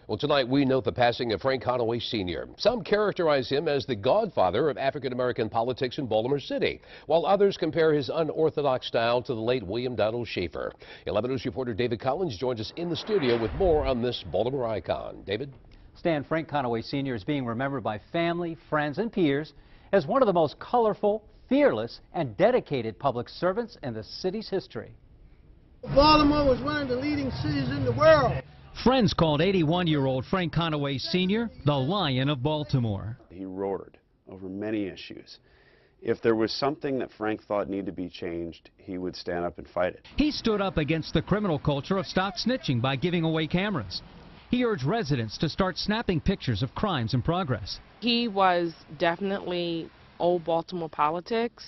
Well, tonight we note the passing of Frank Conaway Sr. Some characterize him as the godfather of African-American politics in Baltimore City, while others compare his unorthodox style to the late William Donald Schaefer. 11 News reporter David Collins joins us in the studio with more on this Baltimore icon. David? Stan, Frank Conaway Sr. is being remembered by family, friends, and peers as one of the most colorful, fearless, and dedicated public servants in the city's history. Baltimore was one of the leading cities in the world. Friends called 81-year-old Frank Conaway Sr. the Lion of Baltimore. He roared over many issues. If there was something that Frank thought needed to be changed, he would stand up and fight it. He stood up against the criminal culture of stop snitching by giving away cameras. He urged residents to start snapping pictures of crimes in progress. He was definitely old Baltimore politics,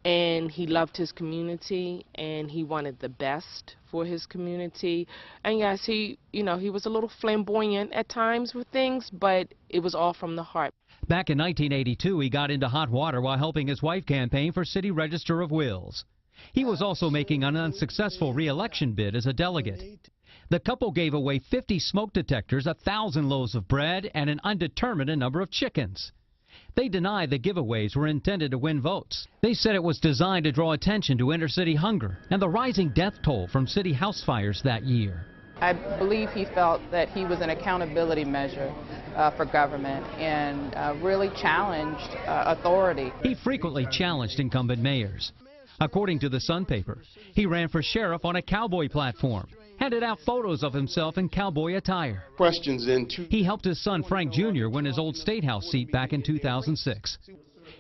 and he loved his community, and he wanted the best for his community. And yes, he was a little flamboyant at times with things, but it was all from the heart. Back in 1982, he got into hot water while helping his wife campaign for City Register of Wills. He was also making an unsuccessful re-election bid as a delegate. The couple gave away 50 smoke detectors, 1,000 loaves of bread, and an undetermined number of chickens. They denied the giveaways were intended to win votes. They said it was designed to draw attention to inner-city hunger and the rising death toll from city house fires that year. I believe he felt that he was an accountability measure for government and really challenged authority. He frequently challenged incumbent mayors. According to the Sun paper, he ran for sheriff on a cowboy platform, handed out photos of himself in cowboy attire. He helped his son Frank Jr. win his old State House seat back in 2006.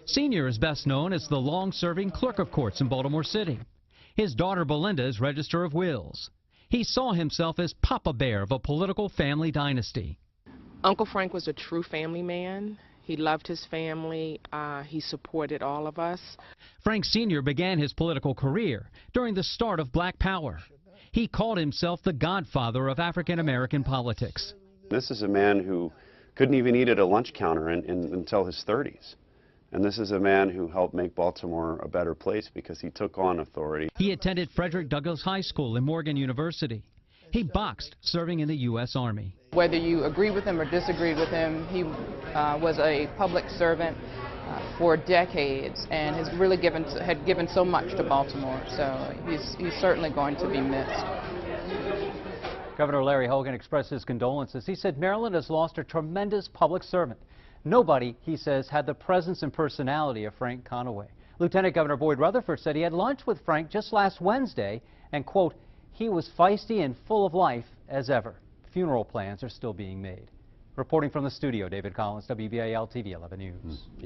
Sr. is best known as the long-serving clerk of courts in Baltimore City. His daughter Belinda is Register of Wills. He saw himself as Papa Bear of a political family dynasty. Uncle Frank was a true family man. He loved his family. He supported all of us. Frank Sr. began his political career during the start of Black Power. He called himself the godfather of African-American politics. This is a man who couldn't even eat at a lunch counter until his 30s. And this is a man who helped make Baltimore a better place because he took on authority. He attended Frederick Douglass High School and Morgan University. He boxed, serving in the U.S. Army. Whether you agree with him or disagreed with him, he was a public servant for decades and has really given so much to Baltimore. So he's certainly going to be missed. Governor Larry Hogan expressed his condolences. He said Maryland has lost a tremendous public servant. Nobody, he says, had the presence and personality of Frank Conaway. Lieutenant Governor Boyd Rutherford said he had lunch with Frank just last Wednesday and, quote, he was feisty and full of life as ever. Funeral plans are still being made. Reporting from the studio, David Collins, WBAL TV 11 News.